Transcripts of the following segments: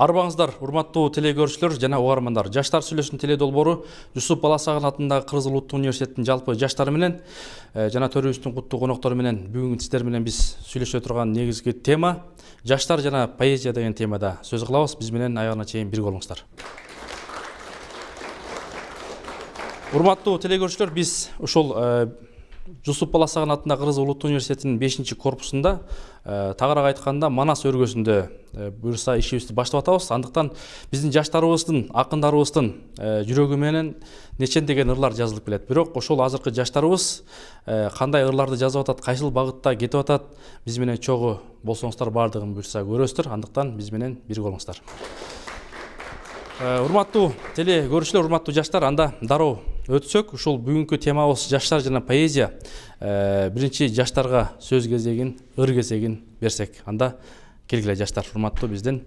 Арбаңыздар, урматтуу телекөрүүчүлөр жана угармандар. Жаштар сүйлөшүн теле долбоору Жусуп Баласагын атындагы Кыргыз Улуттук университетинин жалпы жаштары менен жана төрүбүздүн куттуу коноктору менен бүгүн сиздер менен биз сүйлөшө турган негизги тема жаштар жана поэзия деген темада сөз кылабыз. Биз менен аягына чейин бирге болуңуздар. Урматтуу телекөрүүчүлөр, биз ушул Жусуп Баласагын атындагы Кыргыз Улуттук университетинин 5-корпусунда тагыраак айтканда Манас өргөсүндө буюрса ишибизди баштап атабыз. Андыктан биздин жаштарыбыздын, акындарыбыздын жүрөгү менен нечен деген ырлар жазылып келет. Бирок ошол азыркы жаштарыбыз кандай ырларды жазып атат, кайсыл багытта кетип атат, биз менен чогуу болсоңуздар бардыгын буюрса көрөсүздөр. Андыктан биз менен бирге болуңуздар. Урматтуу теле көрүүчүлөр, урматтуу жаштар, анда дароо өтсөк, ушул бүгүнкү темабыз жаштар жана поэзия. Биринчи жаштарга сөз кезегин, ыр кезегин берсек. Анда келгиле жаштар, урматтуу биздин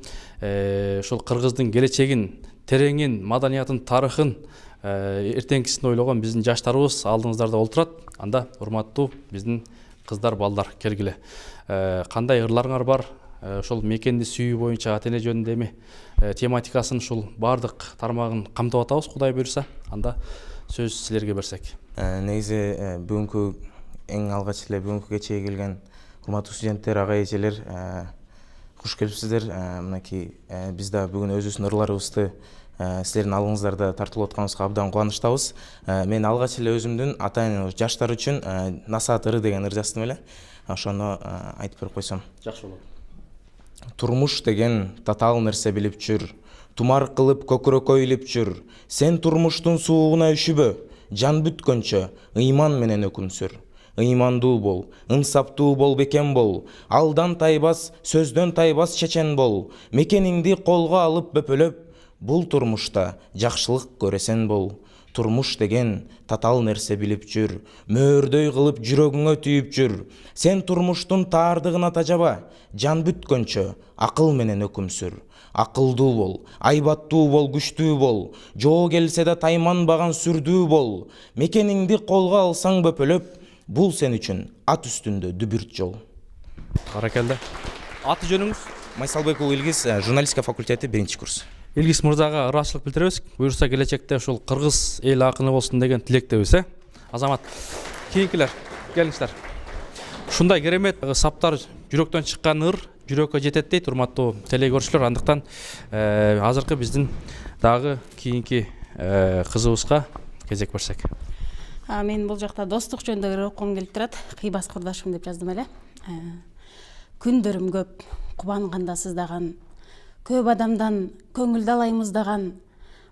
ушул кыргыздын келечегин, тереңин, маданиятын, тарыхын, эртеңкисин ойлогон биздин жаштарыбыз алдыңыздарда олтурат. Анда урматтуу биздин кыздар, балдар, келгиле. Кандай ырларыңар бар? Ошол мекенди сүйүү боюнча ата эне жөнүндө эми тематикасын ушул бардык тармагын камтып атабыз, Кудай буйрса. Анда сөз силерге берсек. Негизи бүгүнкү эң алгач эле бүгүнкү кечеге келген урматтуу студенттер, ага эжелер, куш келипсиздер. Мынакей биз да бүгүн өзүбүздүн ырларыбызды силердин алдыңыздарда тартылып атканыбызга абдан кубанычтабыз. Мен алгач эле өзүмдүн атайын жаштар үчүн насаат ыры деген ыр жаздым эле. Ошону айтып берип койсом. Жакшы болот. Турмуш деген татаал нерсе билип жүр, тумар кылып көкүрөккө илип жүр. Сен турмуштун суугуна үшүбө, жан бүткөнчө ыйман менен өкүм сүр. Ыймандуу бол, ынсаптуу бол, бекем бол, алдан тайбас, сөздөн тайбас чечен бол. Мекениңди колго алып бөпөлөп, бул турмушта жакшылык көресен бол. Турмуш деген татаал нерсе билип жүр, мөөрдөй кылып жүрөгүңө түйүп жүр. Сен турмуштун таардыгына тажаба, жан бүткөнчө акыл менен өкүм сүр. Акылдуу бол, айбаттуу бол, күчтүү бол, жоо келсе да тайманбаган сүрдүү бол. Мекениңди колго алсаң бөпөлөп, бул сен үчүн ат үстүндө дүбүрт жол. Баракелде. Аты жөнүңүз? Майсалбек уулу Илгиз, журналистика факультети 1-курс. Илгиз мырзага ыраазычылык билдиребиз. Буюрса келечекте ушул кыргыз эл акыны болсун деген тилектебиз, Азамат. Кийинкилер, келиңиздер. Ушундай керемет саптар жүрөктөн чыккан ыр жүрөккө жетет дейт, урматтуу телекөрүүчүлөр. Андыктан азыркы биздин дагы кийинки кызыбызга кезек берсек. Мен бул жакта достук жөнүндө ыр окугум келип турат. Кыйбас курдашым деп жаздым эле. Күндөрүм көп, кубанганда сыздаган, көп адамдан көңүлдү алай муздаган,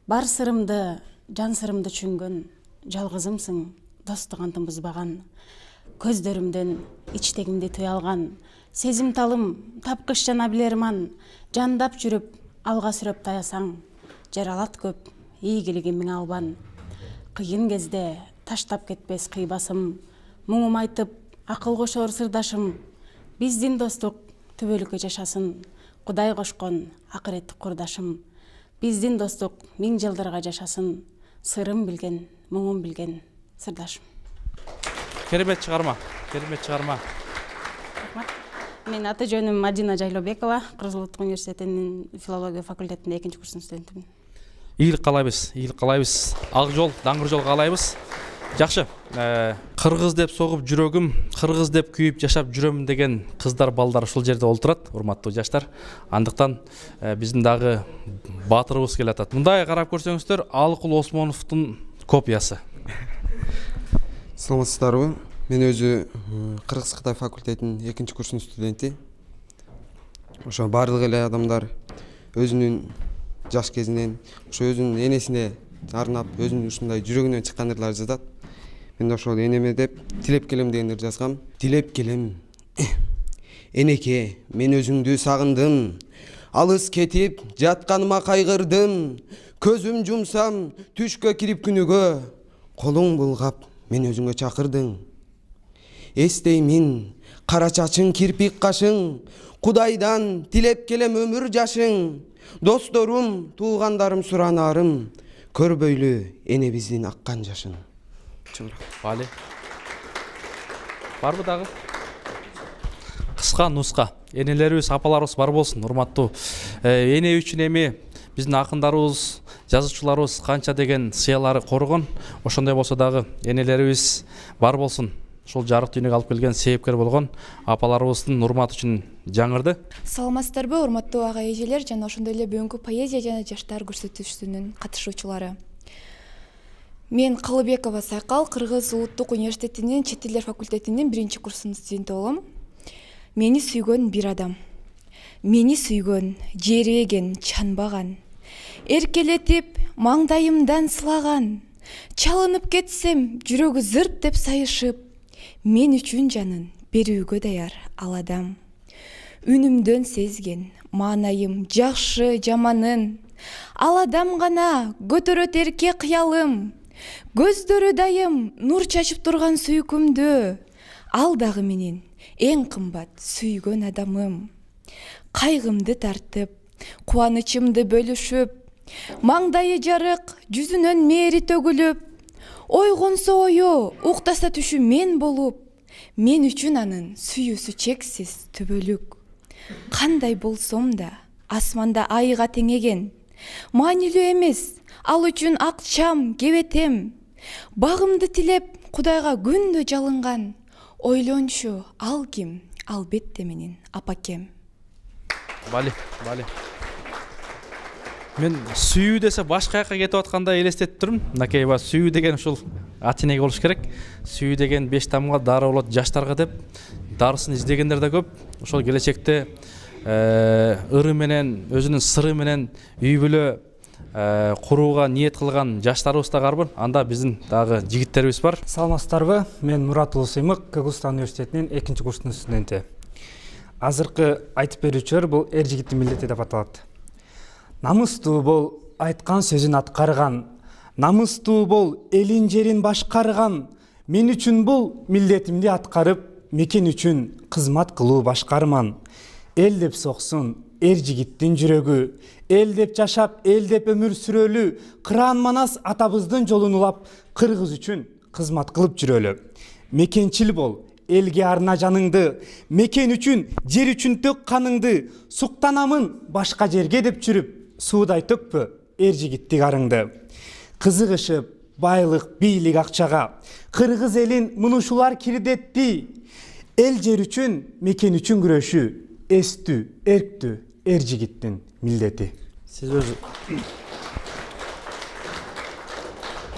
бар сырымды, жан сырымды түшүнгөн, жалгызымсың, достук антын бузбаган. Көздөрүмдөн ичтегимди тыя алган, сезим талым, тапкыч жана билерман, жандап жүрүп, алга сүрөп таясаң, жаралат көп, ийгилигим миң албан. Кыйын кезде таштап кетпес кыйбасым, муңум айтып, акыл кошор сырдашым. Биздин достук түбөлүккө жашасын, Кудай кошкон акыреттик курдашым. Биздин достук 1000 жылдарга жашасын, сырым билген, муңум билген сырдашым. Керемет чыгарма, керемет чыгарма. Мен аты жөнүм Мадина Жайлообекова, Кыргыз Улуттук университетинин филология факультетинде 2-курстун студентимин. Ийгилик каалайбыз. Ак жол, даңгыр жол каалайбыз. Жакшы. Кыргыз деп согуп жүрөгүм, кыргыз деп күйүп жашап жүрөм деген кыздар, балдар ушул жерде олтурат, урматтуу жаштар. Андыктан биздин дагы баатырыбыз келе атат. Мындай карап көрсөңүздөр, Алыкул Осмоновдун копиясы. Саламатсыздарбы? Мен өзү Кыргыз-Кытай факультетинин 2-курстун студенти. Ошо бардык эле адамдар өзүнүн жаш кезинен, ошо өзүнүн энесине арнап, өзүнүн ушундай жүрөгүнөн чыккан ырлар жазат. Мен ошол энеме деп тилеп келем деген ыр жазгам. Тилеп келем. Энеке, мен өзүңдү сагындым. Алыс кетип, жатканыма кайгырдым. Көзүм жумсам, түшкө кирип күнүгө, колуң булгап, мен өзүңө чакырдың. Эстеймин, кара чачың, кирпик кашың, Кудайдан тилеп келем өмүр жашың. Досторум, туугандарым суранарым, көрбөйлү энебиздин аккан жашын. Бали. Барбы дагы? Кыска нуска. энелерибиз, апаларыбыз бар болсун. Урматтуу эне үчүн эми биздин акындарыбыз, жазуучуларыбыз канча деген сыялары коргон, ошондой болсо дагы энелерибиз бар болсун. Ушул жарык дүйнөгө алып келген себепкер болгон апаларыбыздын урматы үчүн жаңырды. Саламатсыздарбы, урматтуу ага эжелер жана ошондой эле бүгүнкү поэзия жана жаштар көрсөтүүсүнүн катышуучулары. Мен Калыбекова Сайкал, Кыргыз Улуттук университетинин чет тилдер факультетинин 1-курсунун студенти болом. Мени сүйгөн бир адам. Мени сүйгөн, жеребеген, чанбаган. Эркелетип, маңдайымдан сылаган. Чалынып кетсем, жүрөгү зырт деп сайышып, мен үчүн жанын берүүгө даяр ал адам. Үнүмдөн сезген, маанайым жакшы жаманын. Ал адам гана көтөрөт эрке кыялым. Көздөрү дайым нур чачып турган сүйкүмдү. Ал дагы менин эң кымбат сүйгөн адамым. Кайгымды тартып, кубанычымды бөлүшүп, маңдайы жарык, жүзүнөн мээри төгүлүп, ойгонсо ою, уктаса түшү мен болуп, мен үчүн анын сүйүүсү чексиз түбөлүк. Кандай болсом да, асманда айга теңеген, маанилүү эмес, ал үчүн акчам, кебетем. Багымды тилеп, Кудайга күндө жалынган, ойлончу ал ким, албетте менин апакем. Бали. Мен сүйүү десе башка жакка кетип аткандай элестетип турмун. Мынакей сүйүү деген ушул ат энеге болуш керек. Сүйүү деген 5 тамга дары болот жаштарга деп дарысын издегендер да көп. Ошол келечекте ыры менен, өзүнүн сыры менен үй бүлө курууга ниет кылган жаштарыбыз да барбы? Анда биздин дагы жигиттерибиз бар. Саламатсыздарбы? Мен Мурат Улусыймык, Кыргызстан университетинин 2-курсунун студенти. Азыркы айтып берүүчүлөр бул эр жигиттин милдети деп аталат. Намыстуу бол айткан сөзүн аткарган, намыстуу бол элин жерин башкарган. Мен үчүн бул милдетимди аткарып, мекен үчүн кызмат кылуу башкарман. Эл деп соксун эр жигиттин жүрөгү, эл деп жашап, эл деп өмүр сүрөлү, кыран манас атабыздын жолун улап, кыргыз үчүн кызмат кылып жүрөлү. Мекенчил бол, элге арна жаныңды, мекен үчүн, жер үчүн төк каныңды, суктанамын башка жерге деп жүрүп, суудай төкпө эр жигиттик арыңды. Кызыгышып, байлык, бийлик, акчага, кыргыз элин мунушулар кирдетти. Эл жер үчүн, мекен үчүн күрөшүү, эстүү, эрктүү эр жигиттин милдети. Сиз өзү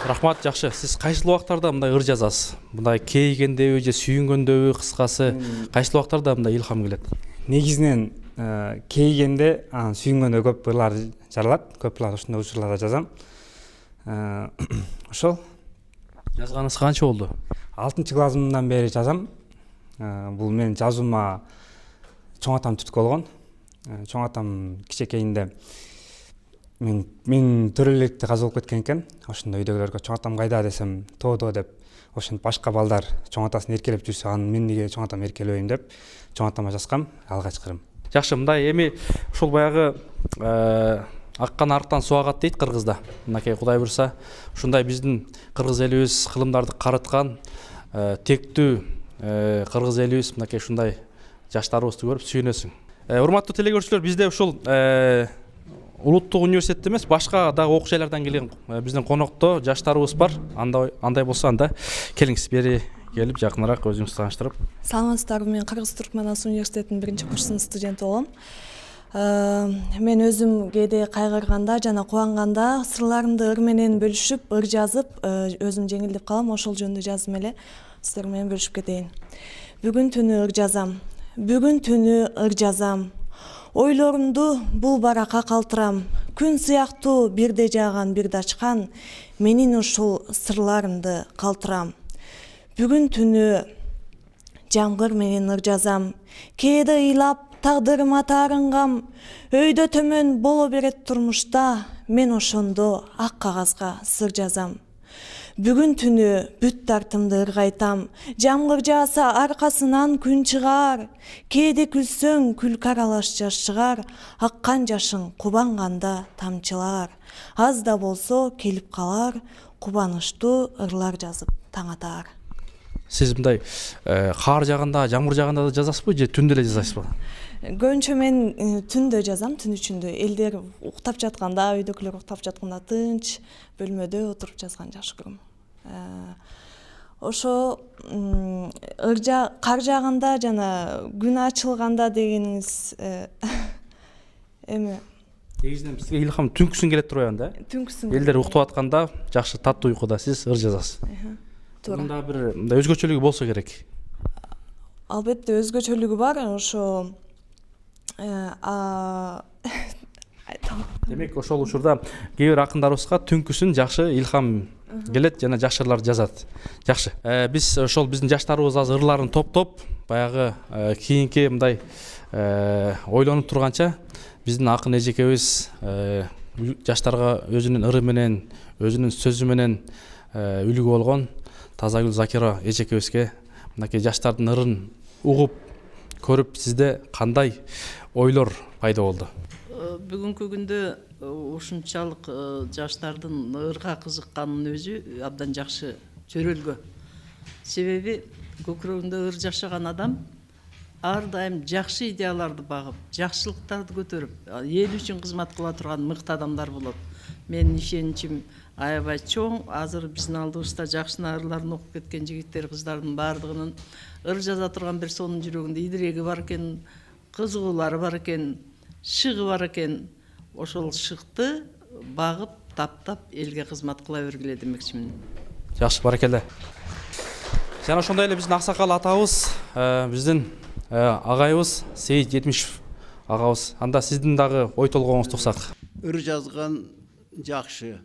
рахмат, жакшы. Сиз кайсыл убактарда мындай ыр жазасыз? Мындай кейгендеби же сүйүнгөндөбү, кыскасы кайсыл убактарда мындай илхам келет? Негизинен кейгенде, сүйүнгөндө көп ырлар жаралат, көп ырлар ушундай учурларда жазам. Ошол. Жазганыңыз канча болду? 6-классымдан бери жазам. Бул мен жазуума чоң атам түрткү болгон. Чоң атам кичекейинде мен төрөлүктө каза болуп кеткен экен. Ошондо үйдөгүлөргө чоң атам кайда десем, тоодо деп, ошентип башка балдар чоң атасын эркелеп жүрсө, анан мен неге чоң атам эркелебейм деп чоң атама жазгам, алгачкырым. Жакшы, мындай эми ушул баягы аккан арыктан суу агат дейт кыргызда. Мынакей Кудай буйрса, ушундай биздин кыргыз элибиз кылымдарды карыткан, тектүү кыргыз элибиз мынакей ушундай жаштарыбызды көрүп сүйүнөсүң. Урматтуу телегөрүүчүлөр, бизде ушул Улуттук университетте эмес, башка дагы окуу жайлардан келген биздин конокто жаштарыбыз бар. Андай болсо анда келиңиз бери келип жакыныраак өзүңүздү тааныштырып. Саламатсыздарбы, мен Кыргыз-Түркмөнстан университетинин 1-курсунун студенти болом. Мен өзүм кээде кайгырганда жана кубанганда сырларымды ыр менен бөлүшүп, ыр жазып, өзүм жеңилдеп калам. Ошол жөнүндө жаздым эле. Сиздер менен бөлүшүп кетейин. Бүгүн түнү ыр жазам. Бүгүн түнү ыр жазам. Ойлорумду бул баракка калтырам. Күн сыяктуу бирде жааган, бирде ачкан, менин ушул сырларымды калтырам. Бүгүн түнү жамгыр менен ыр жазам. Кээде ыйлап, тагдырыма таарынгам. Өйдө төмөн боло берет турмушта, мен ошондо ак кагазга сыр жазам. Бүгүн түнү бүт тартымды ыргайтам. Жамгыр жааса аркасынан күн чыгар. Кээде күлсөң күлкү аралаш жаш чыгар. Аккан жашың кубанганда тамчылар. Аз да болсо келип калар. Кубанычтуу ырлар жазып таң атар. Сиз мындай кар жаганда, жамгыр жаганда да жазасызбы же түндө эле жазасызбы? көбүнчө мен түндө жазам, түн ичинде элдер уктап жатканда, үйдөгүлөр уктап жатканда тынч бөлмөдө отуруп жазган жакшы көрөм. Ошо кар жааганда жана күн ачылганда дегениңиз эме негизинен бизге илхам түнкүсүн келет турбайбы да? түнкүсүн Элдер уктап атканда жакшы таттуу уйкуда сиз ыр жазасыз. туура. Мында бир мындай өзгөчөлүгү болсо керек. Албетте өзгөчөлүгү бар, ошо Демек ошол учурда кээ бир акындарыбызга түнкүсүн жакшы илхам келет жана жакшы ырлар жазат. Жакшы. Биз ошол биздин жаштарыбыз азыр ырларын топтоп, баягы кийинки мындай ойлонуп турганча биздин акын эжекебиз жаштарга өзүнүн ыры менен, өзүнүн сөзү менен үлгү болгон Тазагүл Закира эжекебизге мынакей жаштардын ырын угуп көрүп сизде кандай ойлор пайда болду? Бүгүнкү күндө ушунчалык жаштардын ырга кызыкканын өзү абдан жакшы чөрөлгө. Себеби көкүрөгүндө ыр жашаган адам ар дайым жакшы идеяларды багып, жакшылыктарды көтөрүп, эл үчүн кызмат кыла турган мыкты адамдар болот. Менин ишеничим аябай чоң. Азыр биздин алдыбызда жакшына ырларын окуп кеткен жигиттер, кыздардын баардыгынын ыр жаза турган бир сонун жүрөгүндө идиреги бар экен, кызыгуулары бар экен, шыгы бар экен. Ошол шыкты багып, таптап элге кызмат кыла бергиле демекчимин. Жакшы, баракелде. Жана ошондой эле биздин аксакал атабыз, биздин агайыбыз Сейит Жетимишев агабыз. Анда сиздин дагы ой толгооңузду туксак. Ыр жазган жакшы.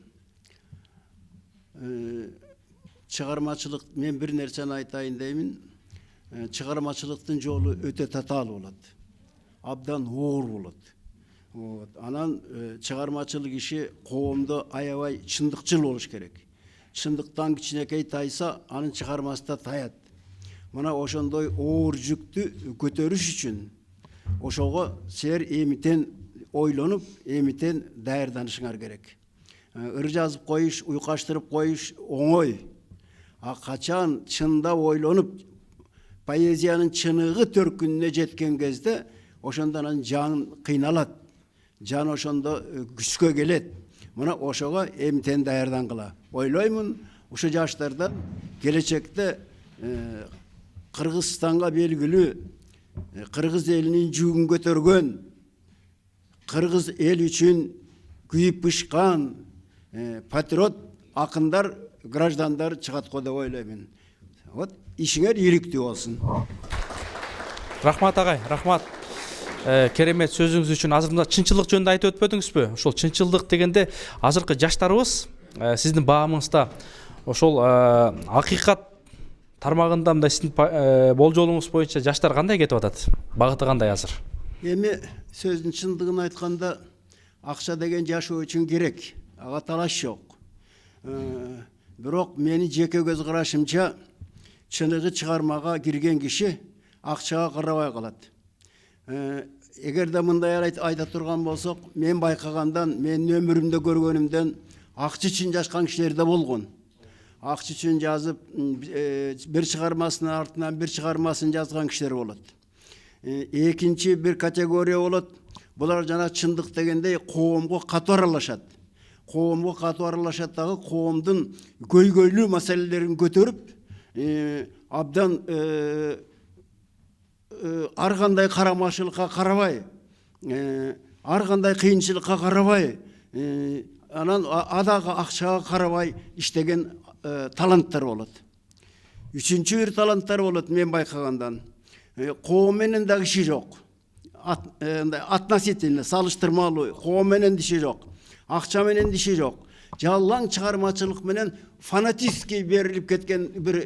Чыгармачылык, мен бир нерсени айтайын деймин. Чыгармачылыктын жолу өтө татаал болот. Абдан оор болот. Анан чыгармачылык иши коомдо аябай чындыкчыл болуш керек. Чындыктан кичинекей тайса, анын чыгармасы да таят. Мына ошондой оор жүктү көтөрүш үчүн ошого силер эмитен ойлонуп, эмитен даярданышыңар керек. Ыр жазып коюш, уйкаштырып коюш оңой. Качан чындап ойлонуп, поэзиянын чыныгы төркүнүнө жеткен кезде ошондон анын жан кыйналат. Жан ошондо күчкө келет. Мына ошого эмитен даярдангыла. Ойлоймун, ошо жаштардан келечекте Кыргызстанга белгилүү, кыргыз элинин жүгүн көтөргөн, кыргыз эл үчүн күйүп бышкан патриот акындар, граждандар чыгат го деп ойлоймун. Вот ишиңер ийгиликтүү болсун. Рахмат агай, рахмат. Керемет сөзүңүз үчүн. Азыр мында чынчылык жөнүндө айтып өтпөдүңүзбү? Ошол чынчылык дегенде азыркы жаштарыбыз сиздин баамыңызда ошол акыйкат тармагында мындай сиздин болжолуңуз боюнча жаштар кандай кетип атат? Багыты кандай азыр? Эми сөздүн чындыгын айтканда акча деген жашоо үчүн керек. Ага талаш жок. Бирок мени жеке көз карашымча чыныгы чыгармага кирген киши акчага карабай калат. Эгерде мындай айта турган болсок, мен байкагандан, менин өмүрүмдө көргөнүмдөн акча үчүн жашкан кишилер да болгон. Акча үчүн жазып, бир чыгармасынын артынан бир чыгармасын жазган кишилер болот. Экинчи бир категория болот. Булар жана чындык дегендей коомго катуу аралашат. Коомго катуу аралашат дагы коомдун көйгөйлүү маселелерин көтөрүп, абдан ар кандай карамачылыкка карабай, ар кандай кыйынчылыкка карабай, анан адагы акчага карабай иштеген таланттар болот. Үчүнчү бир таланттар болот мен байкагандан. Коом менен дагы иши жок. Относительно, салыштырмалуу, коом менен иши жок. Акча менен иши жок. Жалаң чыгармачылык менен фанатистски берилип кеткен бир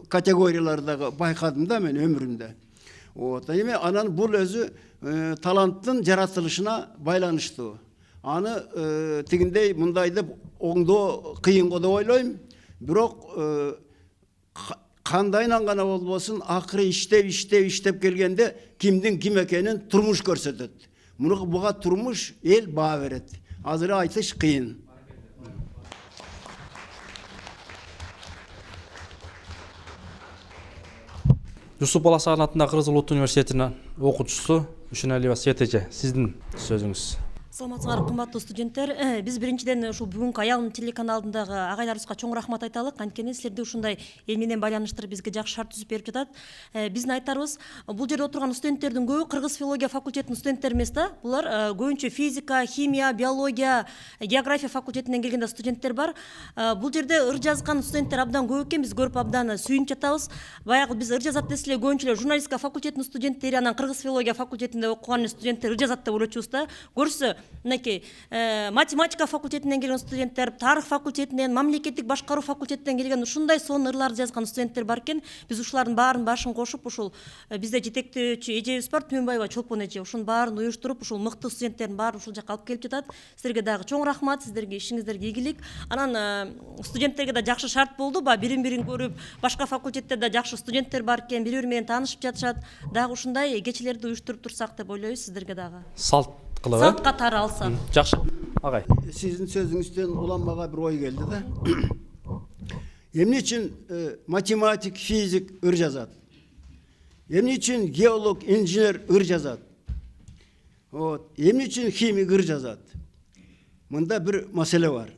категориялардагы байкадым да мен өмүрүмдө. Эми анан бул өзү таланттын жаратылышына байланыштуу. Аны тигиндей мындай деп оңдоо кыйын го деп ойлойм. Бирок кандайынан гана болбосун акыры иштеп келгенде кимдин ким экенин турмуш көрсөтөт. Буга турмуш эл баа берет. Азыр айтыш кыйын. Жусуп Баласаган атындагы Кыргыз Улуттук университетинин окуучусу Ушуналиева Света эже, сиздин сөзүңүз. Саламатсыңар, кымбаттуу студенттер. Биз биринчиден ушул бүгүнкү Аялым телеканалындагы агайларыбызга чоң рахмат айталык. Анткени силерди ушундай эл менен байланыштырып бизге жакшы шарт түзүп берип жатат. Биздин айтарыбыз, бул жерде отурган студенттердин көбү кыргыз филология факультетинин студенттери эмес да. Булар көбүнчө физика, химия, биология, география факультетинен келген да студенттер бар. Бул жерде ыр жазган студенттер абдан көп экен, биз көрүп абдан сүйүнүп жатабыз. Баягы биз ыр жазат десе көбүнчө журналистика факультетинин студенттери, анан кыргыз филология факультетинде окуган студенттер ыр жазат деп ойлочубуз да. Көрсө, мынакей математика факультетинен келген студенттер, тарых факультетинен, мамлекеттик башкаруу факультетинен келген ушундай сонун ырларды жазган студенттер бар экен. Биз ушулардын баарын башын кошуп, ушул бизде жетектөөчү эжебиз бар, Түмөнбаева Чолпон эже, ушунун баарын уюштуруп, ушул мыкты студенттердин баарын ушул жакка алып келип жатат. Силерге дагы чоң рахмат, сиздерге ишиңиздерге ийгилик. Анан студенттерге да жакшы шарт болду, бирин-бирин көрүп, башка факультеттерде жакшы студенттер бар экен, бири-бири менен таанышып жатышат. Дагы ушундай кечелерди уюштуруп турсак деп ойлойбуз, сиздерге дагы. Салт кылып, Салт катары алса. Жакшы. Агай. Сиздин сөзүңүздөн уланмага бир ой келди да. Эмне үчүн математик, физик ыр жазат? Эмне үчүн геолог, инженер ыр жазат? Эмне үчүн химик ыр жазат? Мында бир маселе бар.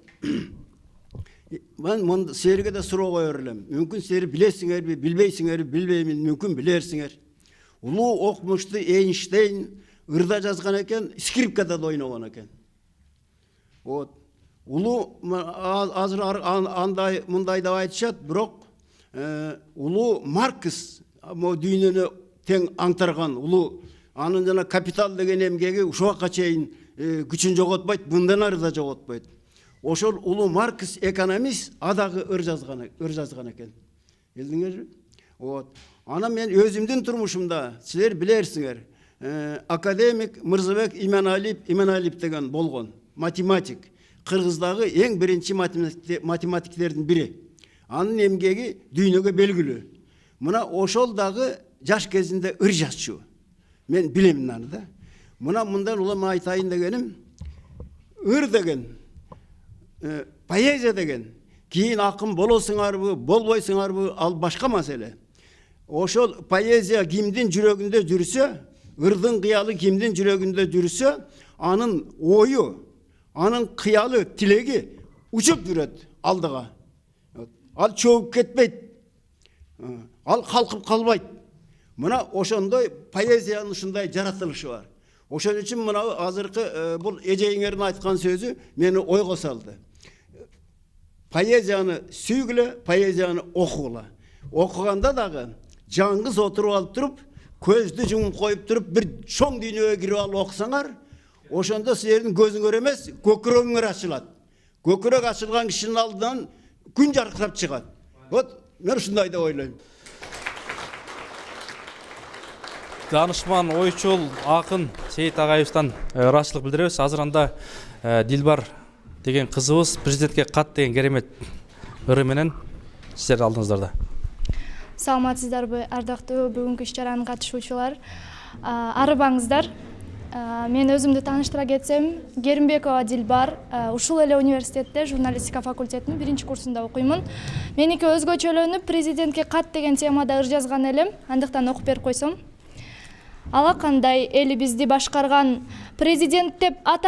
Мен силерге да суроо коёр элем. Мүмкүн силер билесиңерби, билбейсиңерби, билбеймин, мүмкүн билерсиңер. Улуу окумуштуу Эйнштейн ырда жазган экен, скрипкада да ойногон экен. Улуу азыр андай мындай деп айтышат, бирок улуу Маркс дүйнөнү тең аңтарган улуу, анын жана Капитал деген эмгеги ушуга чейин күчүн жоготпойт, мындан ары да жоготпойт. Ошол улуу Маркс экономист адагы ыр жазган экен. Билдиңерби? Анан мен өзүмдүн турмушумда, силер билерсиңер, академик Мырзабек Иманалиев деген болгон, математик, кыргыздагы эң биринчи математиктердин бири. Анын эмгеги дүйнөгө белгилүү. Мына ошол дагы жаш кезинде ыр жазчу. Мен билем аны да. Мына мындан улам айтайын дегеним, ыр деген, поэзия деген, кийин акын болосуңарбы, болбойсуңарбы, ал башка маселе. Ошол поэзия кимдин жүрөгүндө жүрсө, ырдын кыялы кимдин жүрөгүндө жүрсө, анын ою, анын кыялы, тилеги учуп жүрөт алдыга. Ал чөгүп кетпейт. Ал калкып калбайт. Мына ошондой поэзиянын ушундай жаратылышы бар. Ошон үчүн мына азыркы бул эжеңердин айткан сөзү мени ойго салды. Поэзияны сүйгүлө, поэзияны окугула. Окуганда дагы жаңгыз отуруп алып туруп, көздү жумуп коюп туруп, бир чоң дүйнөгө кирип алып окусаңар, ошондо силердин көзүңөр эмес, көкүрөгүңөр ачылат. Көкүрөк ачылган кишинин алдынан күн жаркырап чыгат. Мен ушундай деп ойлойм. Данышман, ойчул, акын Сейит агайыбыздан ыраазычылык билдиребиз. Азыр анда Дилбар деген кызыбыз президентке кат деген керемет ыры менен сиздердин алдыңыздарда. Саламатсыздарбы, ардактуу бүгүнкү иш-чаранын катышуучулар. Арыбаңыздар. Мен өзүмдү тааныштыра кетсем, Керимбекова Дилбар, ушул эле университетте журналистика факультетинин 1-курсунда окуймун. Меники өзгөчөлөнүп, президентке кат деген темада ыр жазган элем, андыктан окуп берип койсом. Ала кандай элибизди башкарган, президент деп аты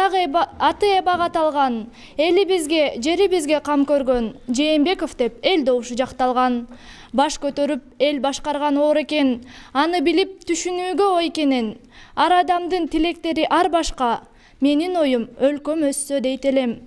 эбак аталган, элибизге, жерибизге кам көргөн, Жээнбеков деп эл добушу жакталган. Баш көтөрүп эл башкарган оор экен, аны билип түшүнүүгө ой экенин. Ар адамдын тилектери ар башка, менин оюм өлкөм өссө дейт элем.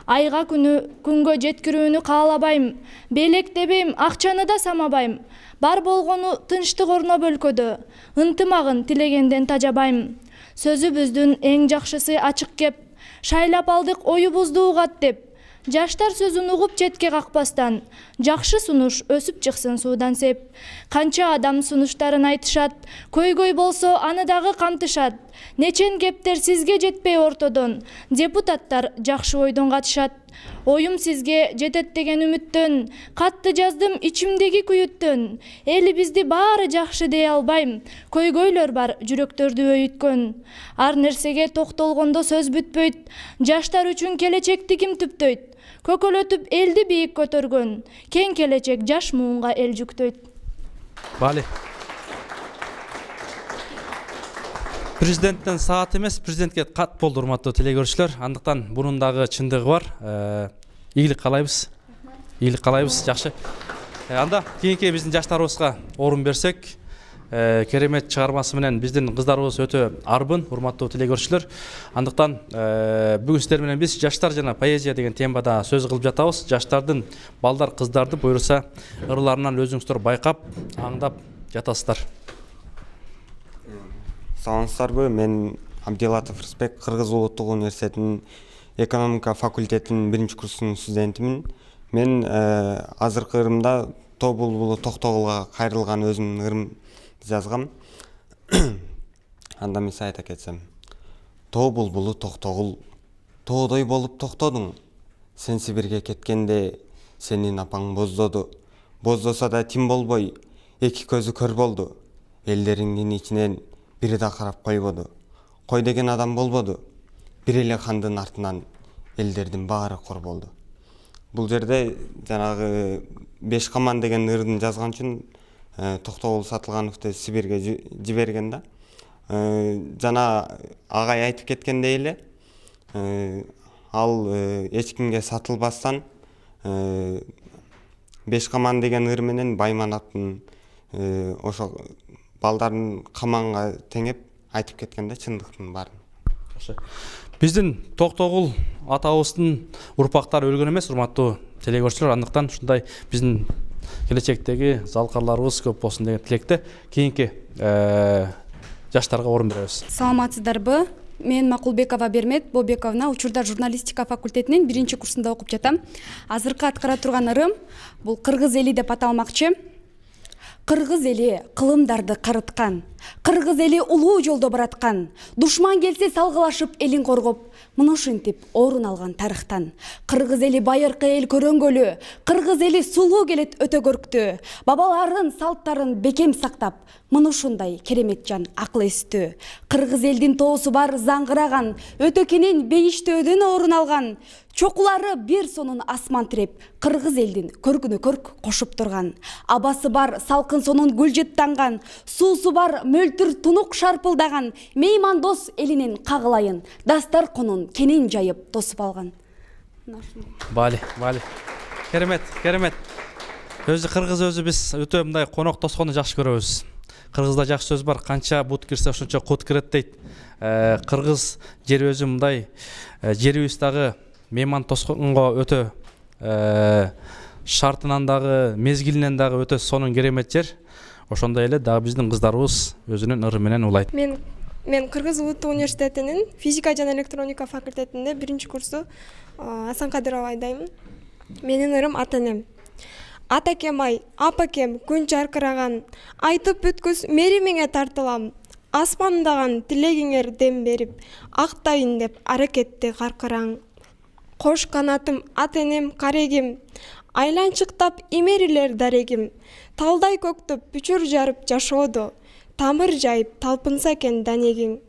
Айга күнгө жеткирүүнү каалабайм, белектебейм, акчаны да самабайм. Бар болгону тынчтык орноп өлкөдө, ынтымагын тилегенден тажабайм. Сөзүбүздүн эң жакшысы ачык кеп, шайлап алдык оюбузду угат деп. Жаштар сөзүн угуп четке какпастан, жакшы сунуш өсүп чыксын суудан сеп. Канча адам сунуштарын айтышат, көйгөй болсо аны дагы камтышат. Нечен кептер сизге жетпей ортодон, депутаттар жакшы ойдон катышат. Оюм сизге жетет деген үмүттөн, катты жаздым ичимдеги күйүттөн. Элибизди баары жакшы дей албайм, көйгөйлөр бар жүрөктөрдү өйүткөн. Ар нерсеге токтолгондо сөз бүтпөйт, жаштар үчүн келечекти ким түптөйт. Көкөлөтүп элди бийик көтөргөн, кең келечек жаш муунга эл жүктөйт. Бали. Президенттен саат эмес, президентке кат болду, урматтуу телекөрүүчүлөр. Андыктан бунун дагы чындыгы бар. Ийгилик каалайбыз. Ийгилик каалайбыз. Жакшы. Анда кийинки биздин жаштарыбызга орун берсек, керемет чыгармасы менен биздин кыздарыбыз өтө арбын, урматтуу телекөрүүчүлөр. Андыктан бүгүн сиздер менен биз жаштар жана поэзия деген темада сөз кылып жатабыз. Жаштардын, балдар, кыздарды буюрса ырларынан өзүңүздөр байкап, аңдап жатасыздар. Саламатсыздарбы? Мен Абдилатов Рысбек, Кыргыз Улуттук университетинин экономика факультетинин 1-курсунун студентимин. Мен азыркы ырымда тоо булбулу токтогулга кайрылган өзүмдүн ырым жазгам. Анда мен айта кетсем. Тоо булбулу токтогул, тоодой болуп токтодуң. Сен Сибирге кеткенде сенин апаң боздоду. Боздоса да тим болбой, эки көзү көр болду. Элдериңдин ичинен бири да карап койбоду. Кой деген адам болбоду. Бир эле хандын артынан элдердин баары кор болду. Бул жерде жанагы Беш каман деген ырдын жазган үчүн Токтогул Сатылгановду Сибирге жиберген да. Жана агай айтып кеткендей эле, ал эч кимге сатылбастан Беш каман деген ыр менен Байманаттын ошо балдарын каманга теңеп айтып кеткенде чындыктын баарын. Биздин Токтогул атабыздын урпактары өлгөн эмес, урматтуу телекөрүүчүлөр. Андыктан ушундай биздин келечектеги залкарларыбыз көп болсун деген тилекте кийинки жаштарга орун беребиз. Саламатсыздарбы? Мен Макулбекова Бермет Бобековна учурда журналистика факультетинин 1-курсунда окуп жатам. Азыркы аткара турган ырым бул кыргыз эли деп аталмакчы. Кыргыз эли кылымдарды карыткан, кыргыз эли улуу жолдо бараткан, душман келсе салгылашып элин коргоп, мына ушинтип орун алган тарыхтан. Кыргыз эли байыркы эл көрөнгөлү, кыргыз эли сулуу келет өтө көрктүү, бабаларын салттарын бекем сактап, мына ушундай керемет жан акыл эстүү. Кыргыз элдин тоосу бар заңгыраган, өтө кенен бейиштөөдөн орун алган, чокулары бир сонун асман тиреп, кыргыз элдин көркүнө көрк кошуп турган. Абасы бар салкын сонун гүл жыттанган, суусу бар мөлтүр тунук шарпылдаган, меймандос элинин кагылайын, дастар конун кенен жайып тосуп алган. Бали. Керемет. Өзү кыргыз өзү биз өтө мындай конок тосконду жакшы көрөбүз. Кыргызда жакшы сөз бар, канча бут кирсе ошончо кут кирет дейт. Кыргыз жери өзү мындай жерибиз дагы мейман тосконго өтө шартынан дагы, мезгилинен дагы өтө сонун керемет жер. Ошондой эле дагы биздин кыздарыбыз өзүнүн ыры менен улайт. Мен Кыргыз Улуттук университетинин физика жана электроника факультетинде 1-курсу Асанкадырова айдаймын. Менин ырым ата-энем. Атакем ай, апакем күн жаркыраган, айтып бүткүс меримиңе тартылам. Асмандаган тилегиңер дем берип, актайын деп аракетти каркыраң. Кош канатым ата-энем карегим, айланчыктап имерилер дарегим. Талдай көктөп бүчүр жарып жашоодо, тамыр жайып талпынса экен данегиң.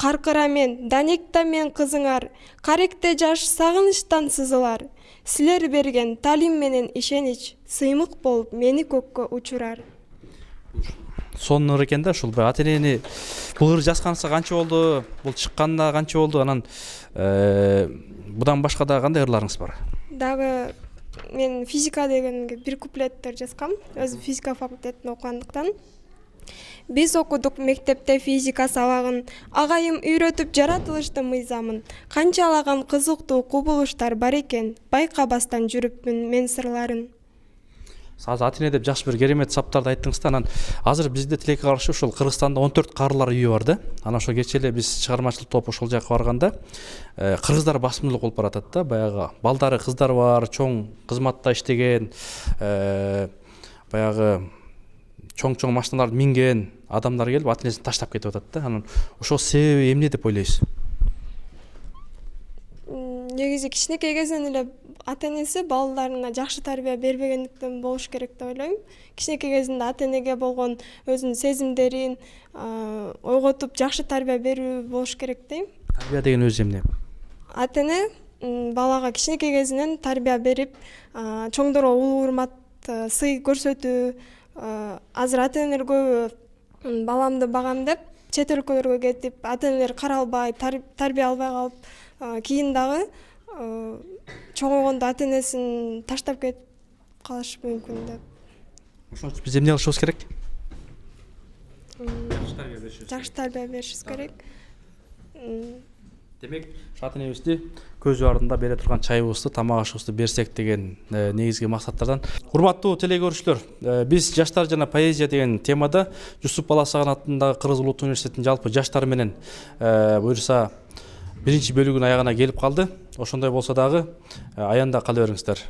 Каркыра мен, данекта мен кызыңар, каректе жаш сагынычтан сызылар. Силер берген талим менен ишенич, сыймык болуп мени көккө учурар. Сонун ыр экен да, ушул ата-энени бул ыр жазганыңызга канча болду, бул чыкканда канча болду, анан будан башка да кандай ырларыңыз бар? Дагы мен физика дегенге бир куплеттер жазгам, өзү физика факультетинде окугандыктан. Биз окудук мектепте физика сабагын, агайым үйрөтүп жаратылышты мыйзамын. Канчалаган кызыктуу кубулуштар бар экен, байкабастан жүрүпмүн мен сырларын. Азыр ата-эне деп жакшы бир керемет саптарды айттыңыз да, анан азыр бизде тилекке каршы ушул Кыргызстанда 14 карылар үйү бар да. Анан ошо кечээ эле биз чыгармачылык топ ошол жака барганда кыргыздар басымдуулук болуп баратат да, баягы балдары, кыздары бар, чоң кызматта иштеген, баягы чоң машиналарды минген адамдар келип ата-энесин таштап кетип атат да. Анан ошо себеби эмне деп ойлойсуз? Негизи кичинекей кезинен эле ата-энеси балдарына жакшы тарбия бербегендиктен болуш керек деп ойлойм. Кичинекей кезинде ата-энеге болгон өзүнүн сезимдерин ойготуп жакшы тарбия берүү болуш керек дейм. Тарбия деген өзү эмне? Ата-эне балага кичинекей кезинен тарбия берип, чоңдорго улуу урмат, сый көрсөтүү. Азыр ата-энелер көбү баламды багам деп чет өлкөлөргө кетип ата энелер каралбай тарбия албай калып кийин дагы чоңойгондо ата энесин таштап кетип калышы мүмкүн деп. Ошон үчүн биз эмне кылышыбыз керек? Жакшы тарбия беришибиз керек. Демек, ата энебизди көз ардында бере турган чайыбызды, тамак ашыбызды берсек деген негизги максаттардан. Урматтуу телекөрүүчүлөр, биз жаштар жана поэзия деген темада Жусуп Баласаган атындагы Кыргыз Улуттук университетинин жалпы жаштар менен буюрса биринчи бөлүгүнүн аягына келип калды. Ошондой болсо дагы аянда кала бериңиздер.